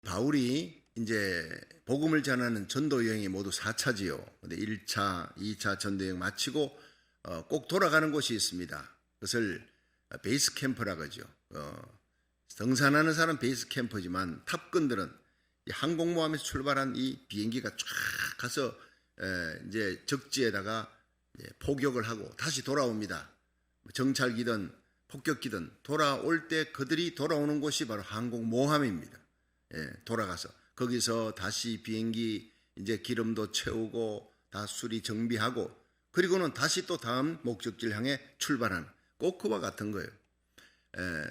바울이 이제 복음을 전하는 전도 여행이 모두 4차지요. 근데 1차, 2차 전도 여행 마치고 꼭 돌아가는 곳이 있습니다. 그것을 베이스 캠프라 그러죠. 등산하는 사람 베이스 캠프지만 탑건들은 이 항공모함에서 출발한 이 비행기가 쫙 가서 이제 적지에다가 포격을 하고 다시 돌아옵니다. 정찰기든 폭격기든 돌아올 때 그들이 돌아오는 곳이 바로 항공모함입니다. 돌아가서 거기서 다시 비행기 이제 기름도 채우고 다 수리 정비하고 그리고는 다시 또 다음 목적지를 향해 출발하는 꼭 그와 같은 거예요.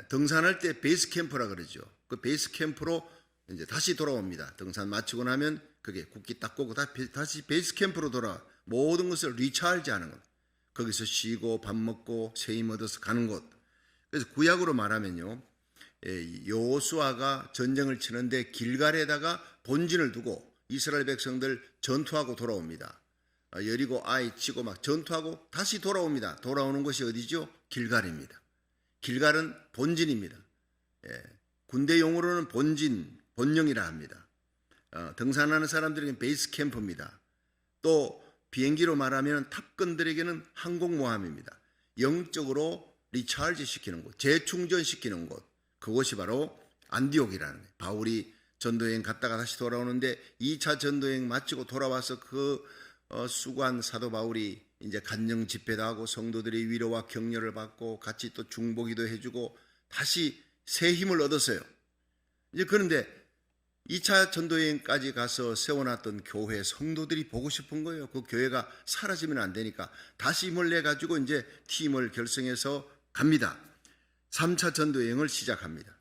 등산할 때 베이스 캠프라 그러죠. 그 베이스 캠프로 이제 다시 돌아옵니다. 등산 마치고 나면 그게 국기 딱 꽂고 다시 베이스 캠프로 돌아 모든 것을 리차르지하는 것. 거기서 쉬고 밥 먹고 새 힘 얻어서 가는 곳. 그래서 구약으로 말하면요. 여호수아가 전쟁을 치는데 길갈에다가 본진을 두고 이스라엘 백성들 전투하고 돌아옵니다. 여리고 아이 치고 막 전투하고 다시 돌아옵니다. 돌아오는 곳이 어디죠? 길갈입니다. 길갈은 본진입니다. 군대 용어로는 본진, 본령이라 합니다. 등산하는 사람들에게는 베이스 캠프입니다. 또 비행기로 말하면 탑건들에게는 항공모함입니다. 영적으로 리차르지 시키는 곳, 재충전시키는 곳, 그곳이 바로 안디옥이라는 거예요. 바울이 전도여행 갔다가 다시 돌아오는데 2차 전도여행 마치고 돌아와서 그 수고한 사도 바울이 이제 간증 집회도 하고 성도들의 위로와 격려를 받고 같이 또 중보기도 해주고 다시 새 힘을 얻었어요. 이제 그런데 2차 전도여행까지 가서 세워놨던 교회 성도들이 보고 싶은 거예요. 그 교회가 사라지면 안 되니까 다시 힘을 내가지고 이제 팀을 결성해서 갑니다. 3차 전도여행을 시작합니다.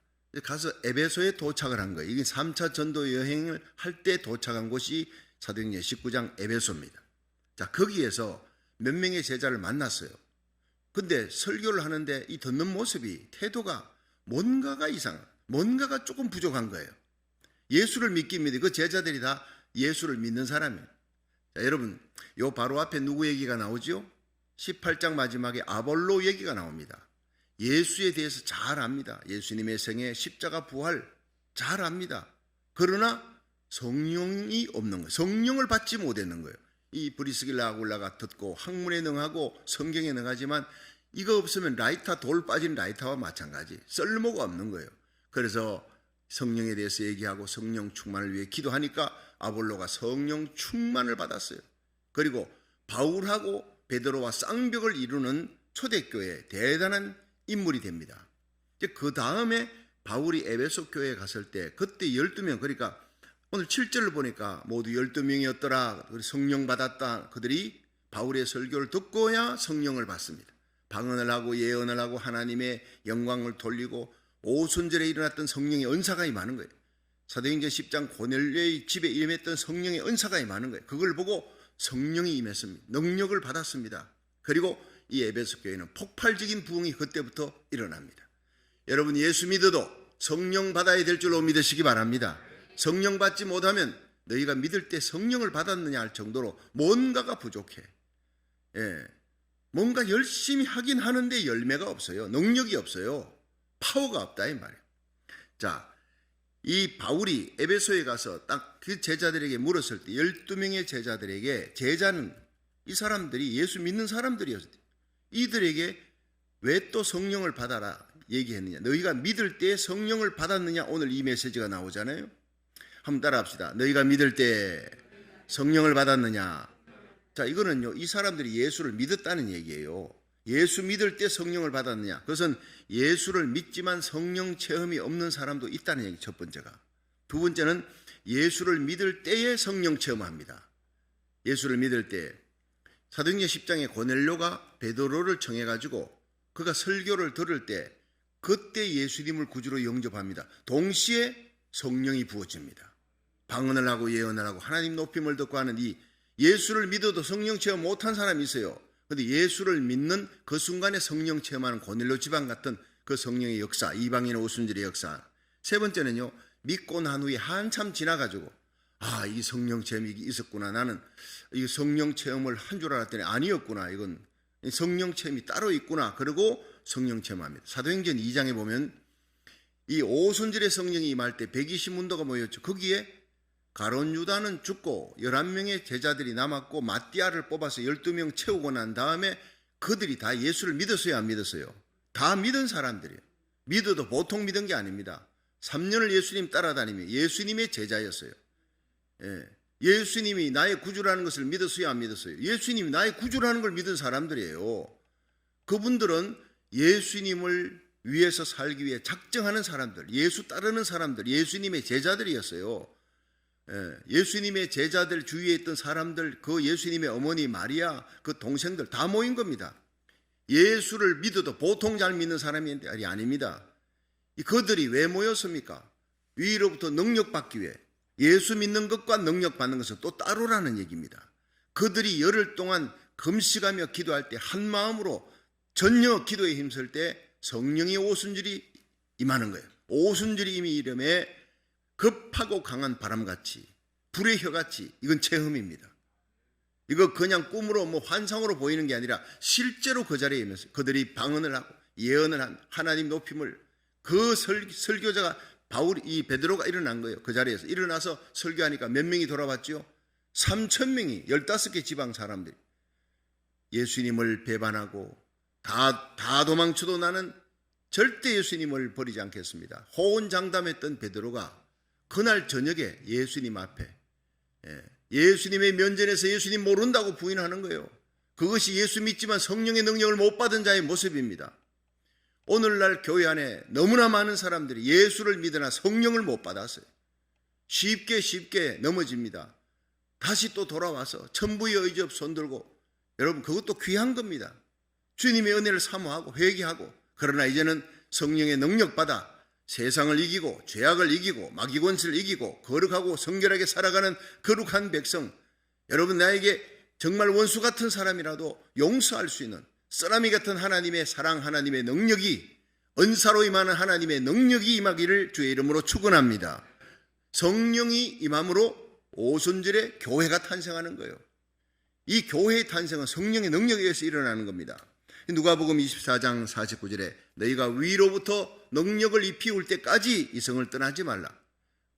가서 에베소에 도착을 한 거예요. 이게 3차 전도여행을 할 때 도착한 곳이 사도행전 19장 에베소입니다. 자, 거기에서 몇 명의 제자를 만났어요. 근데 설교를 하는데 이 듣는 모습이 태도가 뭔가가 이상한, 뭔가가 조금 부족한 거예요. 예수를 믿깁니다. 그 제자들이 다 예수를 믿는 사람이에요. 자, 여러분, 요 바로 앞에 누구 얘기가 나오죠? 18장 마지막에 아볼로 얘기가 나옵니다. 예수에 대해서 잘 압니다. 예수님의 생애, 십자가 부활 잘 압니다. 그러나 성령이 없는 거예요. 성령을 받지 못했는 거예요. 이 브리스길라 아굴라가 듣고 학문에 능하고 성경에 능하지만 이거 없으면 라이터 돌 빠진 라이터와 마찬가지. 쓸모가 없는 거예요. 그래서 성령에 대해서 얘기하고 성령 충만을 위해 기도하니까 아볼로가 성령 충만을 받았어요. 그리고 바울하고 베드로와 쌍벽을 이루는 초대교회 대단한 인물이 됩니다. 그 다음에 바울이 에베소 교회에 갔을 때 그때 12명, 그러니까 오늘 7절을 보니까 모두 12명이었더라. 성령 받았다. 그들이 바울의 설교를 듣고야 성령을 받습니다. 방언을 하고 예언을 하고 하나님의 영광을 돌리고 오순절에 일어났던 성령의 은사가 임하는 거예요. 사도행전 10장 고넬료의 집에 임했던 성령의 은사가 임하는 거예요. 그걸 보고 성령이 임했습니다. 능력을 받았습니다. 그리고 이 에베소 교회는 폭발적인 부흥이 그때부터 일어납니다. 여러분, 예수 믿어도 성령 받아야 될 줄로 믿으시기 바랍니다. 성령 받지 못하면 너희가 믿을 때 성령을 받았느냐 할 정도로 뭔가가 부족해. 뭔가 열심히 하긴 하는데 열매가 없어요. 능력이 없어요. 파워가 없다 이 말이에요. 자, 이 바울이 에베소에 가서 딱 그 제자들에게 물었을 때 12명의 제자들에게, 제자는 이 사람들이 예수 믿는 사람들이었어요. 이들에게 왜 또 성령을 받아라 얘기했느냐, 너희가 믿을 때 성령을 받았느냐, 오늘 이 메시지가 나오잖아요. 한번 따라 합시다. 너희가 믿을 때 성령을 받았느냐. 자, 이거는요, 이 사람들이 예수를 믿었다는 얘기예요. 예수 믿을 때 성령을 받았느냐, 그것은 예수를 믿지만 성령 체험이 없는 사람도 있다는 얘기, 첫 번째가. 두 번째는 예수를 믿을 때에 성령 체험합니다. 예수를 믿을 때 사도행전 10장에 고넬료가 베드로를 청해가지고 그가 설교를 들을 때 그때 예수님을 구주로 영접합니다. 동시에 성령이 부어집니다. 방언을 하고 예언을 하고 하나님 높임을 듣고 하는 이 예수를 믿어도 성령 체험 못한 사람이 있어요. 그런데 예수를 믿는 그 순간에 성령 체험하는 고넬료 집안 같은 그 성령의 역사, 이방인 오순절의 역사. 세 번째는요, 믿고 난 후에 한참 지나가지고 이 성령 체험이 있었구나. 나는 이 성령 체험을 한 줄 알았더니 아니었구나. 이건 성령 체험이 따로 있구나. 그리고 성령 체험합니다. 사도행전 2장에 보면 이 오순절의 성령이 임할 때 120문도가 모였죠. 거기에 가룟 유다는 죽고 11명의 제자들이 남았고 마띠아를 뽑아서 12명 채우고 난 다음에 그들이 다 예수를 믿었어요, 안 믿었어요? 다 믿은 사람들이에요. 믿어도 보통 믿은 게 아닙니다. 3년을 예수님 따라다니며 예수님의 제자였어요. 예수님이 나의 구주라는 것을 믿었어요, 안 믿었어요? 예수님이 나의 구주라는 걸 믿은 사람들이에요. 그분들은 예수님을 위해서 살기 위해 작정하는 사람들, 예수 따르는 사람들, 예수님의 제자들이었어요. 예수님의 제자들 주위에 있던 사람들, 그 예수님의 어머니 마리아, 그 동생들 다 모인 겁니다. 예수를 믿어도 보통 잘 믿는 사람이 아닙니다. 그들이 왜 모였습니까? 위로부터 능력 받기 위해. 예수 믿는 것과 능력 받는 것은 또 따로라는 얘기입니다. 그들이 열흘 동안 금식하며 기도할 때 한 마음으로 전혀 기도에 힘쓸 때 성령이 오순절이 임하는 거예요. 오순절이 이미 이름에 급하고 강한 바람같이 불의 혀같이, 이건 체험입니다. 이거 그냥 꿈으로 환상으로 보이는 게 아니라 실제로 그 자리에 임했어요. 그들이 방언을 하고 예언을 한 하나님 높임을, 그 설교자가 이 베드로가 일어난 거예요. 그 자리에서 일어나서 설교하니까 몇 명이 돌아왔죠? 3,000명이, 15개 지방 사람들이 예수님을 배반하고 다 도망쳐도 나는 절대 예수님을 버리지 않겠습니다. 호언장담했던 베드로가 그날 저녁에 예수님 앞에, 예수님의 면전에서 예수님 모른다고 부인하는 거예요. 그것이 예수 믿지만 성령의 능력을 못 받은 자의 모습입니다. 오늘날 교회 안에 너무나 많은 사람들이 예수를 믿으나 성령을 못 받았어요. 쉽게 넘어집니다. 다시 또 돌아와서 천부의 의지 없이 손들고, 여러분 그것도 귀한 겁니다. 주님의 은혜를 사모하고 회개하고, 그러나 이제는 성령의 능력 받아 세상을 이기고 죄악을 이기고 마귀 권세를 이기고 거룩하고 성결하게 살아가는 거룩한 백성, 여러분 나에게 정말 원수 같은 사람이라도 용서할 수 있는 쓰나미 같은 하나님의 사랑, 하나님의 능력이, 은사로 임하는 하나님의 능력이 임하기를 주의 이름으로 축원합니다. 성령이 임함으로 오순절에 교회가 탄생하는 거예요. 이 교회의 탄생은 성령의 능력에 의해서 일어나는 겁니다. 누가복음 24장 49절에 너희가 위로부터 능력을 입히울 때까지 이 성을 떠나지 말라.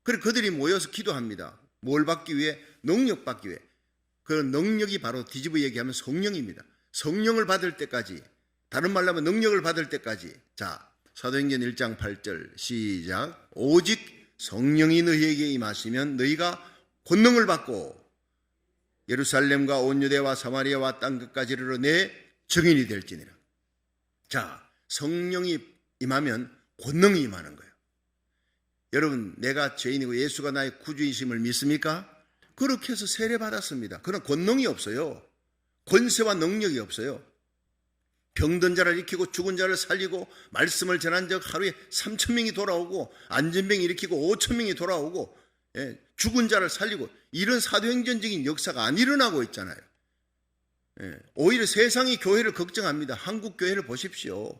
그래 그들이 모여서 기도합니다. 뭘 받기 위해? 능력 받기 위해. 그 능력이 바로 뒤집어 얘기하면 성령입니다. 성령을 받을 때까지, 다른 말로 하면 능력을 받을 때까지. 자, 사도행전 1장 8절 시작. 오직 성령이 너희에게 임하시면 너희가 권능을 받고 예루살렘과 온 유대와 사마리아와 땅 끝까지 이르러 내 증인이 될지니라. 자, 성령이 임하면 권능이 임하는 거예요. 여러분, 내가 죄인이고 예수가 나의 구주이심을 믿습니까? 그렇게 해서 세례 받았습니다. 그러나 권능이 없어요. 권세와 능력이 없어요. 병든 자를 일으키고 죽은 자를 살리고 말씀을 전한 적 하루에 3,000명이 돌아오고 안전병 일으키고 5,000명이 돌아오고, 죽은 자를 살리고, 이런 사도행전적인 역사가 안 일어나고 있잖아요. 오히려 세상이 교회를 걱정합니다. 한국 교회를 보십시오.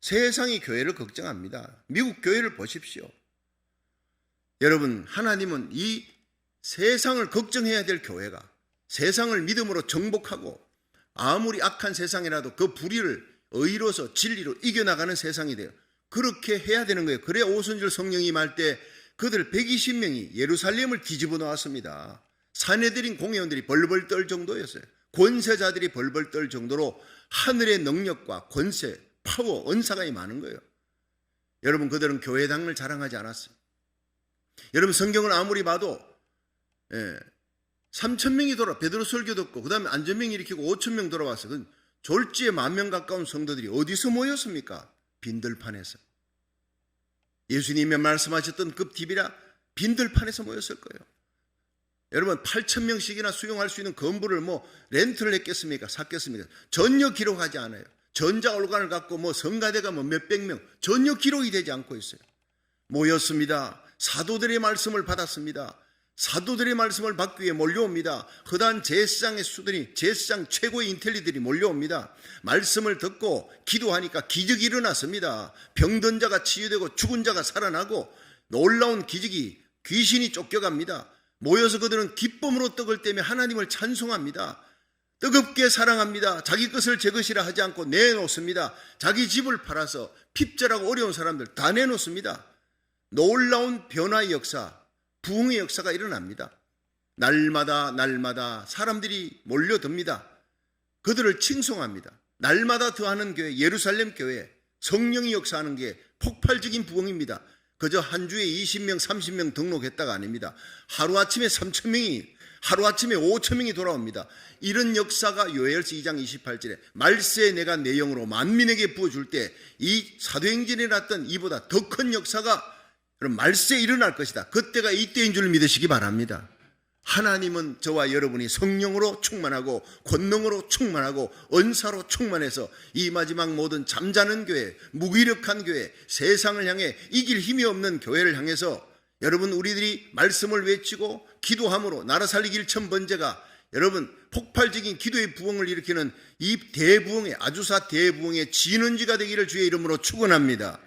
세상이 교회를 걱정합니다. 미국 교회를 보십시오. 여러분, 하나님은 이 세상을 걱정해야 될 교회가 세상을 믿음으로 정복하고 아무리 악한 세상이라도 그 불의를 의로서 진리로 이겨나가는 세상이 돼요. 그렇게 해야 되는 거예요. 그래야 오순절 성령이 임할 때 그들 120명이 예루살렘을 뒤집어 놓았습니다. 사내들인 공회원들이 벌벌 떨 정도였어요. 권세자들이 벌벌 떨 정도로 하늘의 능력과 권세, 파워, 은사가 임하는 거예요. 여러분, 그들은 교회당을 자랑하지 않았어요. 여러분, 성경을 아무리 봐도 3,000명이 베드로 설교 듣고 그 다음에 안전병 일으키고 5,000명 돌아왔어요. 졸지에 10,000명 가까운 성도들이 어디서 모였습니까? 빈들판에서. 예수님이 말씀하셨던 그 DB라 빈들판에서 모였을 거예요. 여러분, 8,000명씩이나 수용할 수 있는 건물을 렌트를 했겠습니까? 샀겠습니까? 전혀 기록하지 않아요. 전자올간을 갖고 성가대가 몇백 명, 전혀 기록이 되지 않고 있어요. 모였습니다. 사도들의 말씀을 받았습니다. 사도들의 말씀을 받기 위해 몰려옵니다. 허다한 제사장의 수들이, 제사장 최고의 인텔리들이 몰려옵니다. 말씀을 듣고 기도하니까 기적이 일어났습니다. 병든 자가 치유되고 죽은 자가 살아나고 놀라운 기적이, 귀신이 쫓겨갑니다. 모여서 그들은 기쁨으로 떡을 떼며 하나님을 찬송합니다. 뜨겁게 사랑합니다. 자기 것을 제 것이라 하지 않고 내놓습니다. 자기 집을 팔아서 핍절하고 어려운 사람들 다 내놓습니다. 놀라운 변화의 역사, 부흥의 역사가 일어납니다. 날마다 사람들이 몰려듭니다. 그들을 칭송합니다. 날마다 더하는 교회, 예루살렘 교회, 성령이 역사하는 게 폭발적인 부흥입니다. 그저 한 주에 20명, 30명 등록했다가 아닙니다. 하루아침에 3,000명이, 하루아침에 5,000명이 돌아옵니다. 이런 역사가 요엘서 2장 28절에 말세에 내가 내 영으로 만민에게 부어줄 때 이 사도행전에 났던 이보다 더 큰 역사가 말세에 일어날 것이다. 그때가 이때인 줄 믿으시기 바랍니다. 하나님은 저와 여러분이 성령으로 충만하고 권능으로 충만하고 은사로 충만해서 이 마지막 모든 잠자는 교회, 무기력한 교회, 세상을 향해 이길 힘이 없는 교회를 향해서 여러분 우리들이 말씀을 외치고 기도함으로 나라 살리기 1,000번제가 여러분 폭발적인 기도의 부흥을 일으키는 이 대부흥의 아주사 대부흥의 진원지가 되기를 주의 이름으로 축원합니다.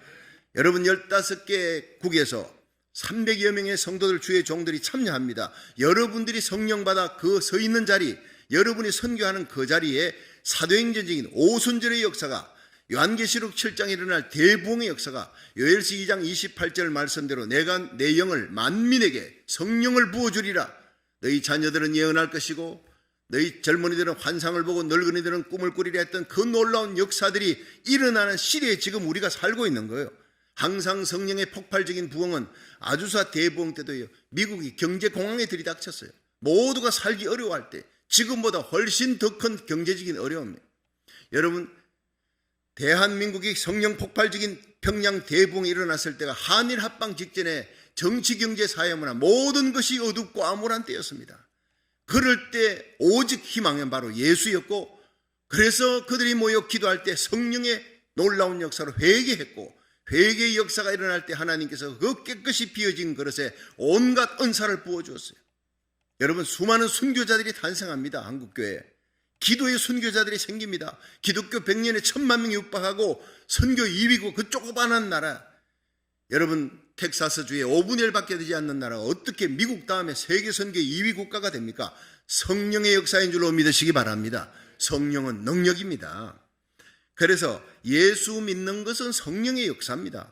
여러분 15개 국에서 300여 명의 성도들 주의 종들이 참여합니다. 여러분들이 성령 받아 그 서 있는 자리, 여러분이 선교하는 그 자리에 사도행전적인 오순절의 역사가, 요한계시록 7장에 일어날 대부흥의 역사가, 요엘서 2장 28절 말씀대로 내가 내 영을 만민에게 성령을 부어주리라. 너희 자녀들은 예언할 것이고 너희 젊은이들은 환상을 보고 늙은이들은 꿈을 꾸리라 했던 그 놀라운 역사들이 일어나는 시대에 지금 우리가 살고 있는 거예요. 항상 성령의 폭발적인 부흥은 아주사 대부흥 때도요, 미국이 경제공황에 들이닥쳤어요. 모두가 살기 어려워할 때 지금보다 훨씬 더 큰 경제적인 어려움이에요. 여러분, 대한민국이 성령 폭발적인 평양 대부흥이 일어났을 때가 한일 합방 직전에 정치, 경제, 사회, 문화 모든 것이 어둡고 암울한 때였습니다. 그럴 때 오직 희망은 바로 예수였고, 그래서 그들이 모여 기도할 때 성령의 놀라운 역사로 회개했고, 회개의 역사가 일어날 때 하나님께서 그 깨끗이 비어진 그릇에 온갖 은사를 부어주었어요. 여러분, 수많은 순교자들이 탄생합니다. 한국교회에 기도의 순교자들이 생깁니다. 기독교 100년에 1,000만 명이 육박하고 선교 2위국, 그 조그만한 나라, 여러분 텍사스주의 5분의 1밖에 되지 않는 나라가 어떻게 미국 다음에 세계 선교 2위 국가가 됩니까? 성령의 역사인 줄로 믿으시기 바랍니다. 성령은 능력입니다. 그래서 예수 믿는 것은 성령의 역사입니다.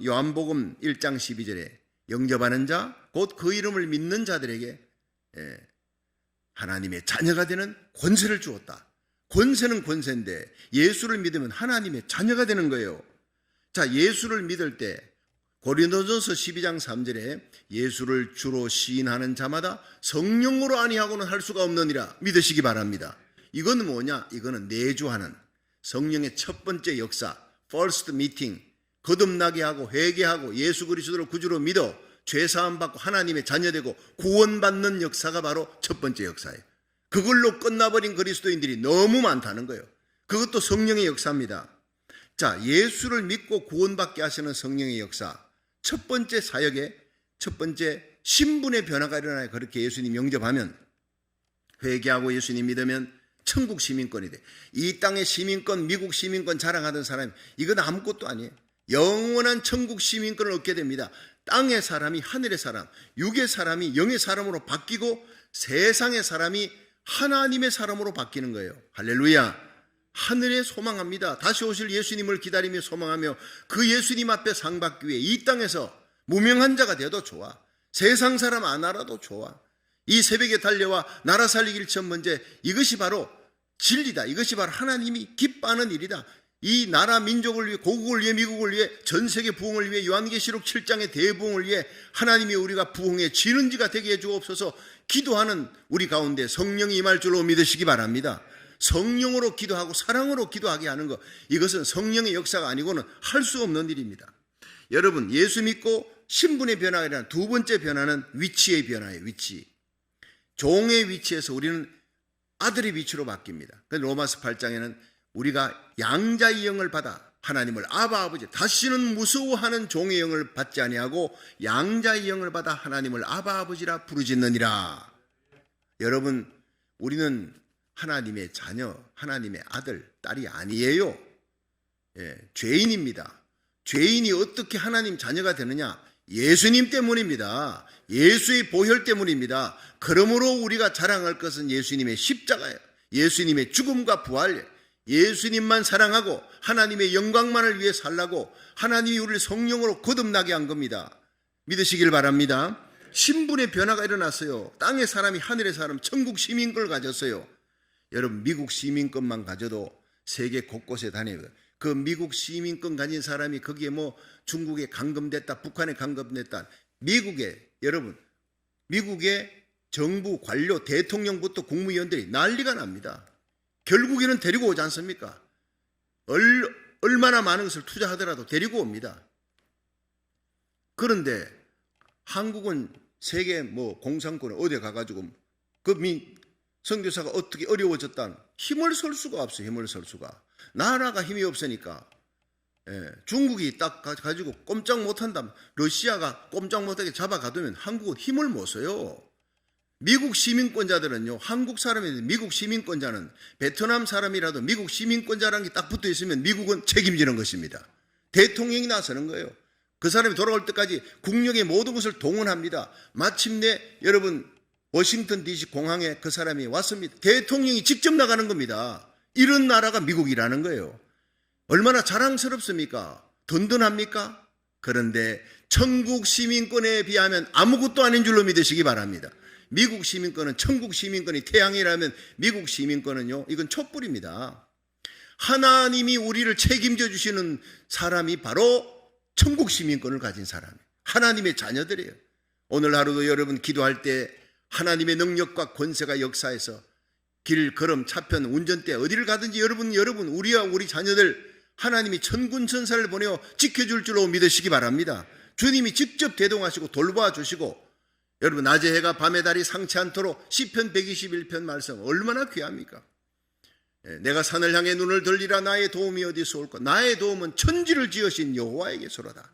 요한복음 1장 12절에 영접하는 자, 곧 그 이름을 믿는 자들에게 하나님의 자녀가 되는 권세를 주었다. 권세는 권세인데 예수를 믿으면 하나님의 자녀가 되는 거예요. 자, 예수를 믿을 때 고린도전서 12장 3절에 예수를 주로 시인하는 자마다 성령으로 아니하고는 할 수가 없느니라 믿으시기 바랍니다. 이건 뭐냐? 이거는 내주하는 성령의 첫 번째 역사, first meeting, 거듭나게 하고 회개하고 예수 그리스도를 구주로 믿어 죄사함 받고 하나님의 자녀되고 구원받는 역사가 바로 첫 번째 역사예요. 그걸로 끝나버린 그리스도인들이 너무 많다는 거예요. 그것도 성령의 역사입니다. 자, 예수를 믿고 구원받게 하시는 성령의 역사, 첫 번째 사역에 첫 번째 신분의 변화가 일어나요. 그렇게 예수님 영접하면, 회개하고 예수님 믿으면 천국 시민권이 돼. 이 땅의 시민권, 미국 시민권 자랑하던 사람이 이건 아무것도 아니에요. 영원한 천국 시민권을 얻게 됩니다. 땅의 사람이 하늘의 사람, 육의 사람이 영의 사람으로 바뀌고 세상의 사람이 하나님의 사람으로 바뀌는 거예요. 할렐루야. 하늘에 소망합니다. 다시 오실 예수님을 기다리며 소망하며 그 예수님 앞에 상 받기 위해 이 땅에서 무명한 자가 되어도 좋아. 세상 사람 안 알아도 좋아. 이 새벽에 달려와 나라 살리기 1,000번제, 이것이 바로 진리다. 이것이 바로 하나님이 기뻐하는 일이다. 이 나라 민족을 위해, 고국을 위해, 미국을 위해, 전 세계 부흥을 위해, 요한계시록 7장의 대부흥을 위해 하나님이 우리가 부흥의 진원지가 되게 해주옵소서 기도하는 우리 가운데 성령이 임할 줄로 믿으시기 바랍니다. 성령으로 기도하고 사랑으로 기도하게 하는 것, 이것은 성령의 역사가 아니고는 할 수 없는 일입니다. 여러분, 예수 믿고 신분의 변화가 일어난 두 번째 변화는 위치의 변화예요. 위치. 종의 위치에서 우리는 아들의 위치로 바뀝니다. 로마서 8장에는 우리가 양자의 영을 받아 하나님을 아바 아버지, 다시는 무서워하는 종의 영을 받지 아니하고 양자의 영을 받아 하나님을 아바 아버지라 부르짖느니라. 여러분, 우리는 하나님의 자녀, 하나님의 아들, 딸이 아니에요. 죄인입니다. 죄인이 어떻게 하나님 자녀가 되느냐? 예수님 때문입니다. 예수의 보혈 때문입니다. 그러므로 우리가 자랑할 것은 예수님의 십자가예요. 예수님의 죽음과 부활, 예수님만 사랑하고 하나님의 영광만을 위해 살라고 하나님이 우리를 성령으로 거듭나게 한 겁니다. 믿으시길 바랍니다. 신분의 변화가 일어났어요. 땅의 사람이 하늘의 사람, 천국 시민권을 가졌어요. 여러분, 미국 시민권만 가져도 세계 곳곳에 다니고, 그 미국 시민권 가진 사람이 거기에 뭐 중국에 감금됐다, 북한에 감금됐다, 여러분, 미국의 정부 관료, 대통령부터 국무위원들이 난리가 납니다. 결국에는 데리고 오지 않습니까? 얼마나 많은 것을 투자하더라도 데리고 옵니다. 그런데 한국은 세계 공산권에 어디 가가지고 선교사가 어떻게 어려워졌다는, 힘을 쓸 수가 없어요. 힘을 쓸 수가. 나라가 힘이 없으니까. 중국이 딱 가지고 꼼짝 못한다면, 러시아가 꼼짝 못하게 잡아가두면 한국은 힘을 못 써요. 미국 시민권자들은요, 한국 사람이 미국 시민권자는 베트남 사람이라도 미국 시민권자라는 게 딱 붙어 있으면 미국은 책임지는 것입니다. 대통령이 나서는 거예요. 그 사람이 돌아올 때까지 국력의 모든 것을 동원합니다. 마침내 여러분, 워싱턴 DC 공항에 그 사람이 왔습니다. 대통령이 직접 나가는 겁니다. 이런 나라가 미국이라는 거예요. 얼마나 자랑스럽습니까? 든든합니까? 그런데 천국 시민권에 비하면 아무것도 아닌 줄로 믿으시기 바랍니다. 미국 시민권은, 천국 시민권이 태양이라면 미국 시민권은요, 이건 촛불입니다. 하나님이 우리를 책임져 주시는 사람이 바로 천국 시민권을 가진 사람이에요. 하나님의 자녀들이에요. 오늘 하루도 여러분 기도할 때 하나님의 능력과 권세가 역사해서 길, 걸음, 차편, 운전대 어디를 가든지 여러분, 우리와 우리 자녀들 하나님이 천군 천사를 보내어 지켜줄 줄로 믿으시기 바랍니다. 주님이 직접 대동하시고 돌봐 주시고, 여러분, 낮의 해가 밤의 달이 상치 않도록 시편 121편 말씀 얼마나 귀합니까? 내가 산을 향해 눈을 들리라. 나의 도움이 어디서 올까? 나의 도움은 천지를 지으신 여호와에게서로다.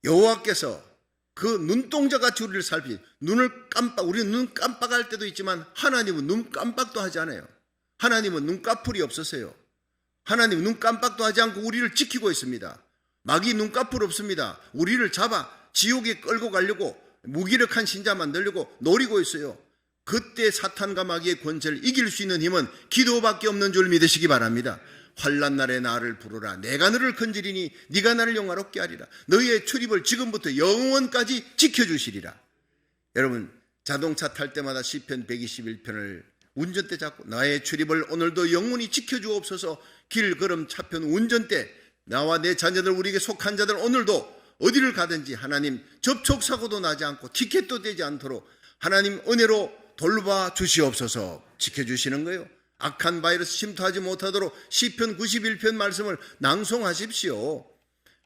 여호와께서 그 눈동자같이 우리를 살피, 우리는 눈 깜빡할 때도 있지만 하나님은 눈 깜빡도 하지 않아요. 하나님은 눈꺼풀이 없으세요. 하나님은 눈 깜빡도 하지 않고 우리를 지키고 있습니다. 마귀 눈꺼풀 없습니다. 우리를 잡아 지옥에 끌고 가려고 무기력한 신자 만들려고 노리고 있어요. 그때 사탄과 마귀의 권세를 이길 수 있는 힘은 기도밖에 없는 줄 믿으시기 바랍니다. 환난 날에 나를 부르라. 내가 너를 건지리니 네가 나를 영화롭게 하리라. 너희의 출입을 지금부터 영원까지 지켜주시리라. 여러분, 자동차 탈 때마다 시편 121편을 운전대 잡고 나의 출입을 오늘도 영원히 지켜주옵소서. 길, 걸음, 차편, 운전대, 나와 내 자녀들, 우리에게 속한 자들 오늘도 어디를 가든지 하나님 접촉사고도 나지 않고 티켓도 되지 않도록 하나님 은혜로 돌봐 주시옵소서. 지켜주시는 거예요. 악한 바이러스 침투하지 못하도록 시편 91편 말씀을 낭송하십시오.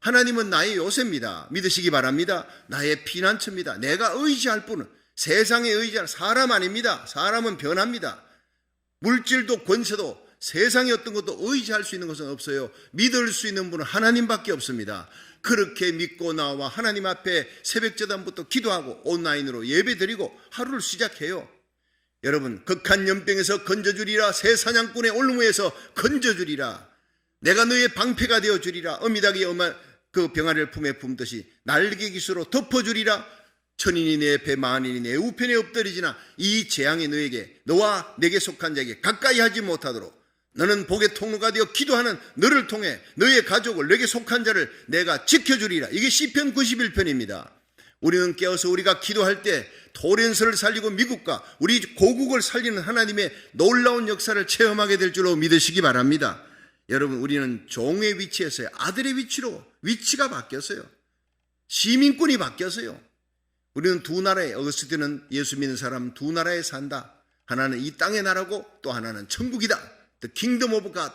하나님은 나의 요새입니다. 믿으시기 바랍니다. 나의 피난처입니다. 내가 의지할 분은 세상에 의지할 사람 아닙니다. 사람은 변합니다. 물질도 권세도 세상에 어떤 것도 의지할 수 있는 것은 없어요. 믿을 수 있는 분은 하나님밖에 없습니다. 그렇게 믿고 나와 하나님 앞에 새벽제단부터 기도하고 온라인으로 예배드리고 하루를 시작해요. 여러분, 극한 연병에서 건져주리라. 새 사냥꾼의 올무에서 건져주리라. 내가 너의 방패가 되어주리라. 어미닭이 그 병아리를 품에 품듯이 날개 깃으로 덮어주리라. 천인이 내 옆에 만인이 내 우편에 엎드리지나 이 재앙이 너와 내게 속한 자에게 가까이 하지 못하도록 너는 복의 통로가 되어 기도하는 너를 통해 너의 가족을, 내게 속한 자를 내가 지켜주리라. 이게 시편 91편입니다. 우리는 깨어서 우리가 기도할 때 토렌스를 살리고 미국과 우리 고국을 살리는 하나님의 놀라운 역사를 체험하게 될 줄로 믿으시기 바랍니다. 여러분, 우리는 종의 위치에서 아들의 위치로 위치가 바뀌었어요. 시민권이 바뀌었어요. 우리는 두 나라에, 어거스틴은 예수 믿는 사람 두 나라에 산다. 하나는 이 땅의 나라고 또 하나는 천국이다. The Kingdom of God.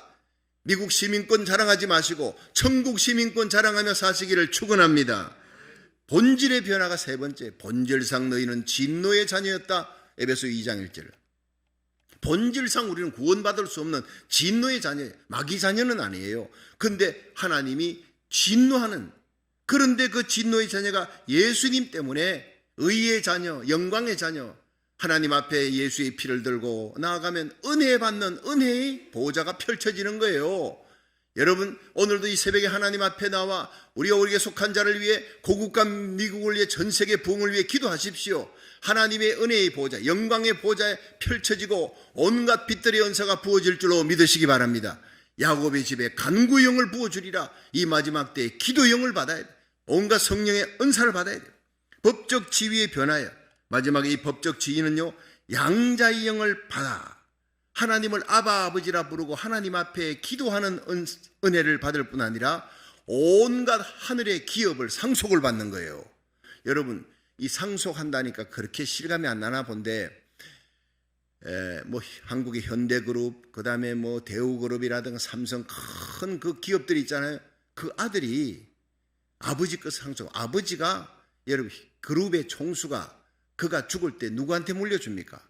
미국 시민권 자랑하지 마시고 천국 시민권 자랑하며 사시기를 축원합니다. 본질의 변화가 세 번째, 본질상 너희는 진노의 자녀였다. 에베소 2장 1절. 본질상 우리는 구원받을 수 없는 진노의 자녀예요. 마귀 자녀는 아니에요. 근데 하나님이 진노하는, 그런데 그 진노의 자녀가 예수님 때문에 의의 자녀, 영광의 자녀, 하나님 앞에 예수의 피를 들고 나아가면 은혜 받는 은혜의 보좌가 펼쳐지는 거예요. 여러분, 오늘도 이 새벽에 하나님 앞에 나와 우리가 우리에게 속한 자를 위해, 고국과 미국을 위해, 전 세계 부흥을 위해 기도하십시오. 하나님의 은혜의 보좌, 영광의 보좌에 펼쳐지고 온갖 빛들의 은사가 부어질 줄로 믿으시기 바랍니다. 야곱의 집에 간구의 영을 부어주리라. 이 마지막 때에 기도의 영을 받아야 돼. 온갖 성령의 은사를 받아야 돼. 법적 지위의 변화야. 마지막에 이 법적 지위는요, 양자의 영을 받아 하나님을 아바 아버지라 부르고 하나님 앞에 기도하는 은혜를 받을 뿐 아니라 온갖 하늘의 기업을 상속을 받는 거예요. 여러분, 이 상속한다니까 그렇게 실감이 안 나나 본데, 뭐 한국의 현대그룹, 그 다음에 뭐 대우그룹이라든가 삼성, 큰 그 기업들이 있잖아요. 그 아들이 아버지 것 상속, 아버지가 여러분 그룹의 총수가 그가 죽을 때 누구한테 물려줍니까?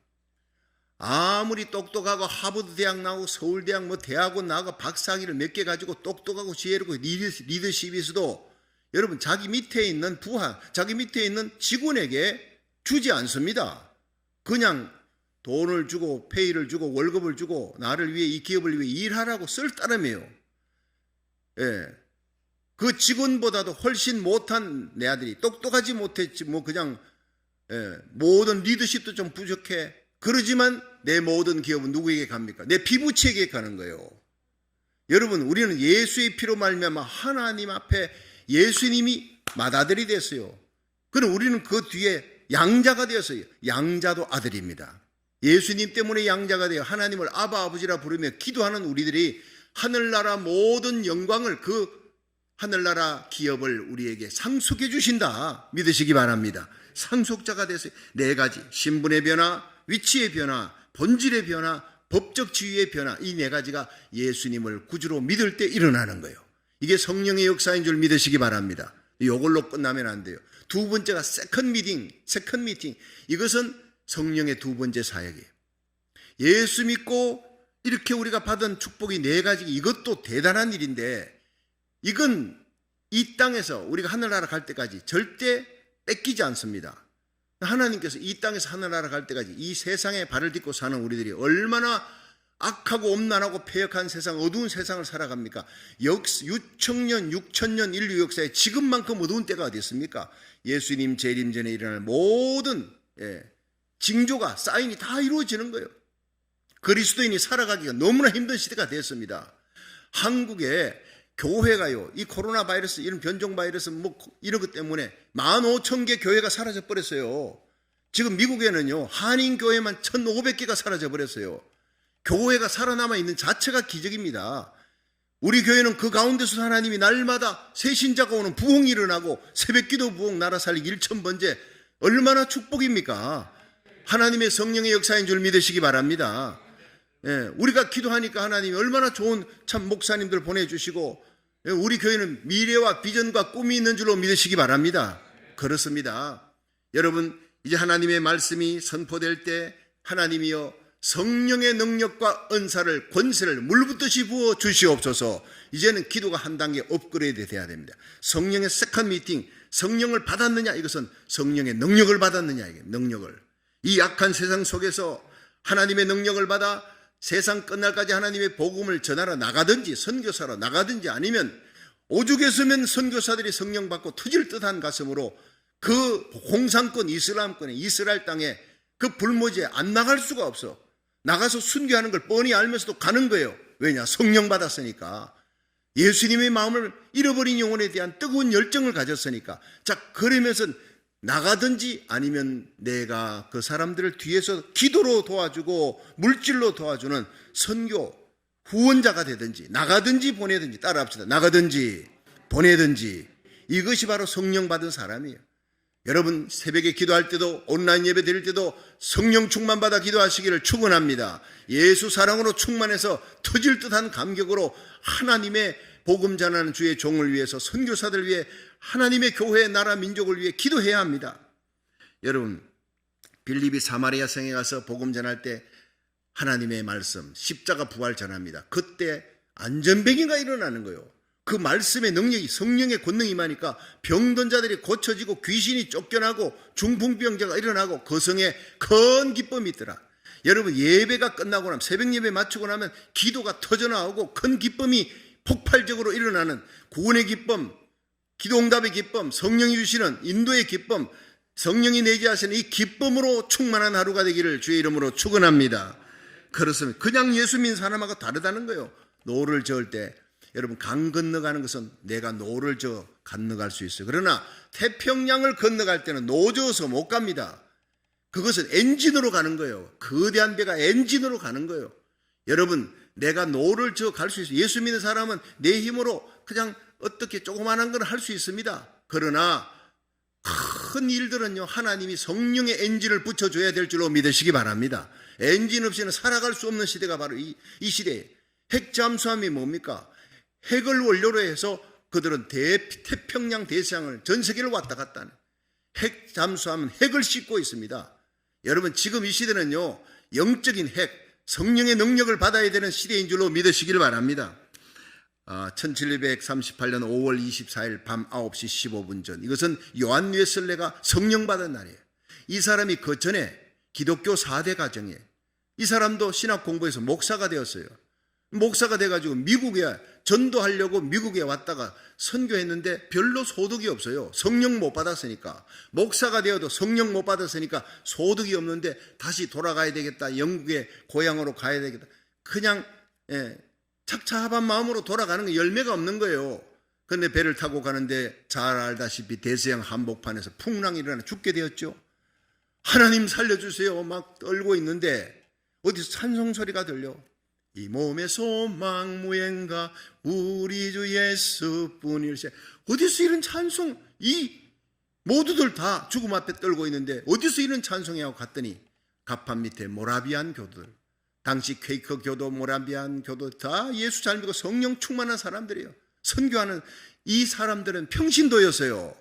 아무리 똑똑하고 하버드 대학 나오고 서울대학 뭐 대학원 나오고 박사학위를 몇 개 가지고 똑똑하고 지혜롭고 리더십이 있어도 여러분 자기 밑에 있는 부하, 자기 밑에 있는 직원에게 주지 않습니다. 그냥 돈을 주고 페이를 주고 월급을 주고 나를 위해 이 기업을 위해 일하라고 쓸 따름이에요. 예. 그 직원보다도 훨씬 못한 내 아들이 똑똑하지 못했지 뭐 그냥 모든 리더십도 좀 부족해. 그러지만 내 모든 기업은 누구에게 갑니까? 내 피부치에게 가는 거예요. 여러분, 우리는 예수의 피로 말미암아 하나님 앞에 예수님이 맏아들이 됐어요. 그럼 우리는 그 뒤에 양자가 되었어요. 양자도 아들입니다. 예수님 때문에 양자가 되어 하나님을 아바 아버지라 부르며 기도하는 우리들이 하늘나라 모든 영광을, 그 하늘나라 기업을 우리에게 상속해 주신다 믿으시기 바랍니다. 상속자가 됐어요. 네 가지, 신분의 변화, 위치의 변화, 본질의 변화, 법적 지위의 변화, 이 네 가지가 예수님을 구주로 믿을 때 일어나는 거예요. 이게 성령의 역사인 줄 믿으시기 바랍니다. 이걸로 끝나면 안 돼요. 두 번째가 세컨 미팅. 이것은 성령의 두 번째 사역이에요. 예수 믿고 이렇게 우리가 받은 축복이 네 가지, 이것도 대단한 일인데 이건 이 땅에서 우리가 하늘나라 갈 때까지 절대 뺏기지 않습니다. 하나님께서 이 땅에서 하늘나라 갈 때까지 이 세상에 발을 딛고 사는 우리들이 얼마나 악하고 엄난하고 패역한 세상, 어두운 세상을 살아갑니까? 6천년, 6천년 인류 역사에 지금만큼 어두운 때가 어디 있습니까? 예수님 재림 전에 일어날 모든 징조가, 사인이 다 이루어지는 거예요. 그리스도인이 살아가기가 너무나 힘든 시대가 됐습니다. 한국에 교회가요, 이 코로나 바이러스, 이런 변종 바이러스 뭐 이런 것 때문에 15,000개 교회가 사라져 버렸어요. 지금 미국에는요, 한인 교회만 1,500개가 사라져 버렸어요. 교회가 살아남아 있는 자체가 기적입니다. 우리 교회는 그 가운데서 하나님이 날마다 새 신자가 오는 부흥이 일어나고 새벽기도 부흥, 나라 살리기 1,000번째, 얼마나 축복입니까? 하나님의 성령의 역사인 줄 믿으시기 바랍니다. 우리가 기도하니까 하나님이 얼마나 좋은 참 목사님들 보내주시고, 우리 교회는 미래와 비전과 꿈이 있는 줄로 믿으시기 바랍니다. 그렇습니다. 여러분, 이제 하나님의 말씀이 선포될 때 하나님이여 성령의 능력과 은사를, 권세를 물붓듯이 부어 주시옵소서. 이제는 기도가 한 단계 업그레이드 돼야 됩니다. 성령의 세컨 미팅, 성령을 받았느냐, 이것은 성령의 능력을 받았느냐, 이게 능력을. 이 악한 세상 속에서 하나님의 능력을 받아 세상 끝날까지 하나님의 복음을 전하러 나가든지, 선교사로 나가든지, 아니면 오죽했으면 선교사들이 성령 받고 터질 듯한 가슴으로 그 홍상권, 이슬람권의 이스라엘 땅에 그 불모지에 안 나갈 수가 없어. 나가서 순교하는 걸 뻔히 알면서도 가는 거예요. 왜냐? 성령 받았으니까. 예수님의 마음을 잃어버린 영혼에 대한 뜨거운 열정을 가졌으니까. 자, 그러면서 나가든지 아니면 내가 그 사람들을 뒤에서 기도로 도와주고 물질로 도와주는 선교 후원자가 되든지, 나가든지 보내든지, 따라합시다. 나가든지 보내든지, 이것이 바로 성령 받은 사람이에요. 여러분, 새벽에 기도할 때도, 온라인 예배 드릴 때도 성령 충만 받아 기도하시기를 축원합니다. 예수 사랑으로 충만해서 터질 듯한 감격으로 하나님의 복음 전하는 주의 종을 위해서, 선교사들 위해, 하나님의 교회, 나라, 민족을 위해 기도해야 합니다. 여러분, 빌립이 사마리아 성에 가서 복음 전할 때 하나님의 말씀, 십자가 부활 전합니다. 그때 안전병이가 일어나는 거예요. 그 말씀의 능력이, 성령의 권능이 임하니까 병든 자들이 고쳐지고 귀신이 쫓겨나고 중풍병자가 일어나고 그 성에 큰 기쁨이 있더라. 여러분, 예배가 끝나고 나면, 새벽 예배 마치고 나면 기도가 터져나오고 큰 기쁨이 폭발적으로 일어나는 구원의 기쁨, 기도응답의 기쁨, 성령이 주시는 인도의 기쁨, 성령이 내게 하시는 이 기쁨으로 충만한 하루가 되기를 주의 이름으로 축원합니다. 그렇습니다. 그냥 예수 믿는 사람하고 다르다는 거예요. 노를 저을 때 여러분 강 건너가는 것은 내가 노를 저어 건너갈 수 있어요. 그러나 태평양을 건너갈 때는 노 저어서 못 갑니다. 그것은 엔진으로 가는 거예요. 거대한 배가 엔진으로 가는 거예요. 여러분 내가 노를 저어 갈 수 있어요. 예수 믿는 사람은 내 힘으로 그냥 어떻게 조그만한 건 할 수 있습니다. 그러나 큰 일들은요 하나님이 성령의 엔진을 붙여줘야 될 줄로 믿으시기 바랍니다. 엔진 없이는 살아갈 수 없는 시대가 바로 이 시대예요. 핵 잠수함이 뭡니까? 핵을 원료로 해서 그들은 태평양 대서양을 전 세계를 왔다 갔다 하는, 핵 잠수함은 핵을 싣고 있습니다. 여러분 지금 이 시대는요 영적인 핵, 성령의 능력을 받아야 되는 시대인 줄로 믿으시길 바랍니다. 1738년 5월 24일 밤 9시 15분 전, 이것은 요한 웨슬레가 성령 받은 날이에요. 이 사람이 그 전에 기독교 4대 가정에, 이 사람도 신학 공부해서 목사가 되었어요. 목사가 돼가지고 미국에 전도하려고 미국에 왔다가 선교했는데 별로 소득이 없어요. 성령 못 받았으니까. 목사가 되어도 성령 못 받았으니까 소득이 없는데 다시 돌아가야 되겠다, 영국의 고향으로 가야 되겠다, 그냥 착잡한 마음으로 돌아가는 거, 열매가 없는 거예요. 그런데 배를 타고 가는데 잘 알다시피 대서양 한복판에서 풍랑이 일어나 죽게 되었죠. 하나님 살려주세요 막 떨고 있는데 어디서 찬송 소리가 들려. 이 몸의 소망 무행가 우리 주 예수뿐일세. 어디서 이런 찬송, 이 모두들 다 죽음 앞에 떨고 있는데 어디서 이런 찬송이 하고 갔더니 가판 밑에 모라비안 교도들, 당시 퀘이커 교도, 모라비안 교도 다 예수 잘 믿고 성령 충만한 사람들이에요. 선교하는 이 사람들은 평신도였어요.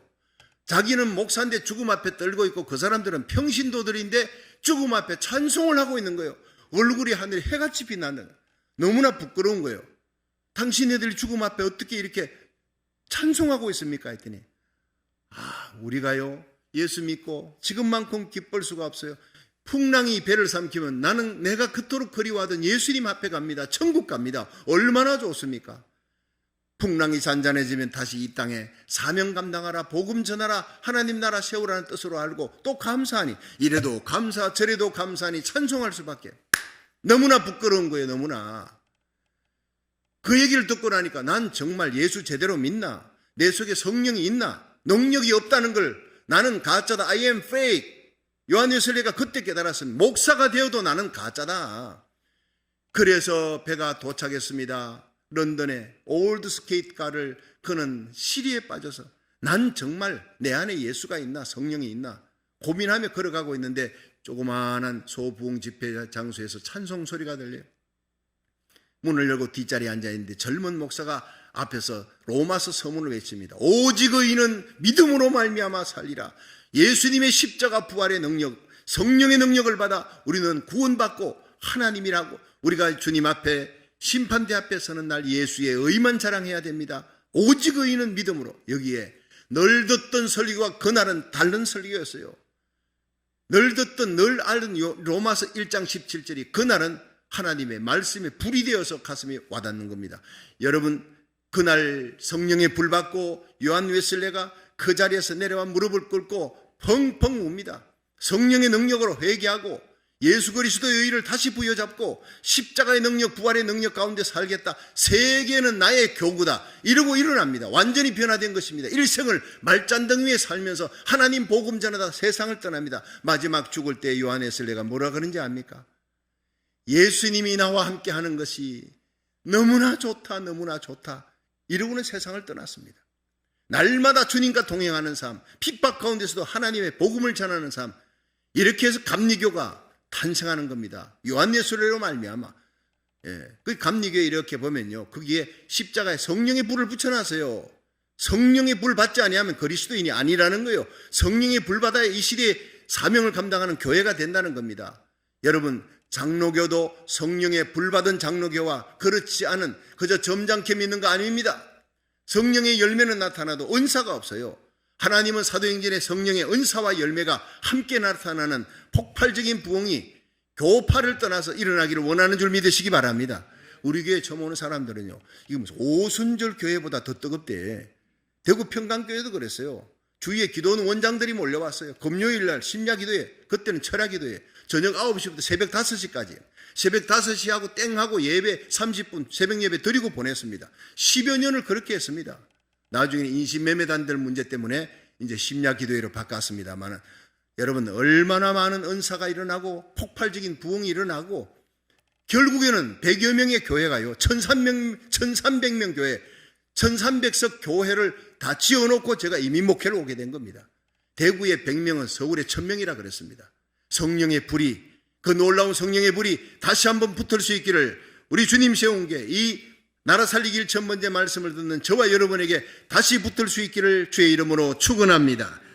자기는 목사인데 죽음 앞에 떨고 있고 그 사람들은 평신도들인데 죽음 앞에 찬송을 하고 있는 거예요. 얼굴이 하늘에 해같이 빛나는, 너무나 부끄러운 거예요. 당신네들이 죽음 앞에 어떻게 이렇게 찬송하고 있습니까? 했더니 우리가요 예수 믿고 지금만큼 기쁠 수가 없어요. 풍랑이 배를 삼키면 나는 내가 그토록 그리워하던 예수님 앞에 갑니다. 천국 갑니다. 얼마나 좋습니까? 풍랑이 잔잔해지면 다시 이 땅에 사명 감당하라, 복음 전하라, 하나님 나라 세우라는 뜻으로 알고 또 감사하니, 이래도 감사 저래도 감사하니 찬송할 수밖에. 너무나 부끄러운 거예요. 너무나. 그 얘기를 듣고 나니까 난 정말 예수 제대로 믿나? 내 속에 성령이 있나? 능력이 없다는 걸 나는 가짜다. I am fake. 요한 웨슬레가 그때 깨달았습니다. 목사가 되어도 나는 가짜다. 그래서 배가 도착했습니다. 런던의 올드 스케이트카를, 그는 시리에 빠져서 난 정말 내 안에 예수가 있나, 성령이 있나 고민하며 걸어가고 있는데 조그마한 소부흥 집회 장소에서 찬송 소리가 들려요. 문을 열고 뒷자리에 앉아있는데 젊은 목사가 앞에서 로마서 서문을 외칩니다. 오직 의인은 믿음으로 말미암아 살리라. 예수님의 십자가 부활의 능력, 성령의 능력을 받아 우리는 구원받고 하나님이라고, 우리가 주님 앞에 심판대 앞에 서는 날 예수의 의만 자랑해야 됩니다. 오직 의인은 믿음으로. 여기에 늘 듣던 설교와 그날은 다른 설교였어요. 늘 듣던, 늘 알던 로마서 1장 17절이 그날은 하나님의 말씀에 불이 되어서 가슴에 와닿는 겁니다. 여러분, 그날 성령의 불 받고 요한 웨슬레가 그 자리에서 내려와 무릎을 꿇고 펑펑 웁니다. 성령의 능력으로 회개하고 예수 그리스도의 의의를 다시 부여잡고 십자가의 능력, 부활의 능력 가운데 살겠다. 세계는 나의 교구다. 이러고 일어납니다. 완전히 변화된 것입니다. 일생을 말잔등 위에 살면서 하나님 복음 전하다 세상을 떠납니다. 마지막 죽을 때 요한 웨슬레가 뭐라 그런지 압니까? 예수님이 나와 함께 하는 것이 너무나 좋다, 너무나 좋다. 이러고는 세상을 떠났습니다. 날마다 주님과 동행하는 삶, 핍박 가운데서도 하나님의 복음을 전하는 삶, 이렇게 해서 감리교가 탄생하는 겁니다. 요한 웨슬레로 말미암아. 그 감리교에 이렇게 보면요, 거기에 십자가에 성령의 불을 붙여놨어요. 성령의 불 받지 아니하면 그리스도인이 아니라는 거예요. 성령의 불 받아야 이 시대에 사명을 감당하는 교회가 된다는 겁니다. 여러분, 장로교도 성령의 불 받은 장로교와 그렇지 않은 그저 점잖게 믿는 거 아닙니다. 성령의 열매는 나타나도 은사가 없어요. 하나님은 사도행전의 성령의 은사와 열매가 함께 나타나는 폭발적인 부흥이 교파를 떠나서 일어나기를 원하는 줄 믿으시기 바랍니다. 우리 교회 처음 오는 사람들은요, 이게 무슨 오순절 교회보다 더 뜨겁대. 대구 평강교회도 그랬어요. 주위에 기도원 원장들이 몰려왔어요. 금요일 날 심야기도회, 그때는 철야기도회, 저녁 9시부터 새벽 5시까지. 새벽 5시하고 땡하고 예배 30분 새벽 예배 드리고 보냈습니다. 10여 년을 그렇게 했습니다. 나중에 인신매매단들 문제 때문에 이제 심야기도회로 바꿨습니다만, 여러분 얼마나 많은 은사가 일어나고 폭발적인 부흥이 일어나고 결국에는 100여 명의 교회가요, 1300명 교회, 1300석 교회를 다 지어놓고 제가 이민 목회를 오게 된 겁니다. 대구의 100명은 서울의 1000명이라 그랬습니다. 성령의 불이, 그 놀라운 성령의 불이 다시 한번 붙을 수 있기를 우리 주님 세운 게 이 나라 살리기 1,000번째 말씀을 듣는 저와 여러분에게 다시 붙을 수 있기를 주의 이름으로 축원합니다.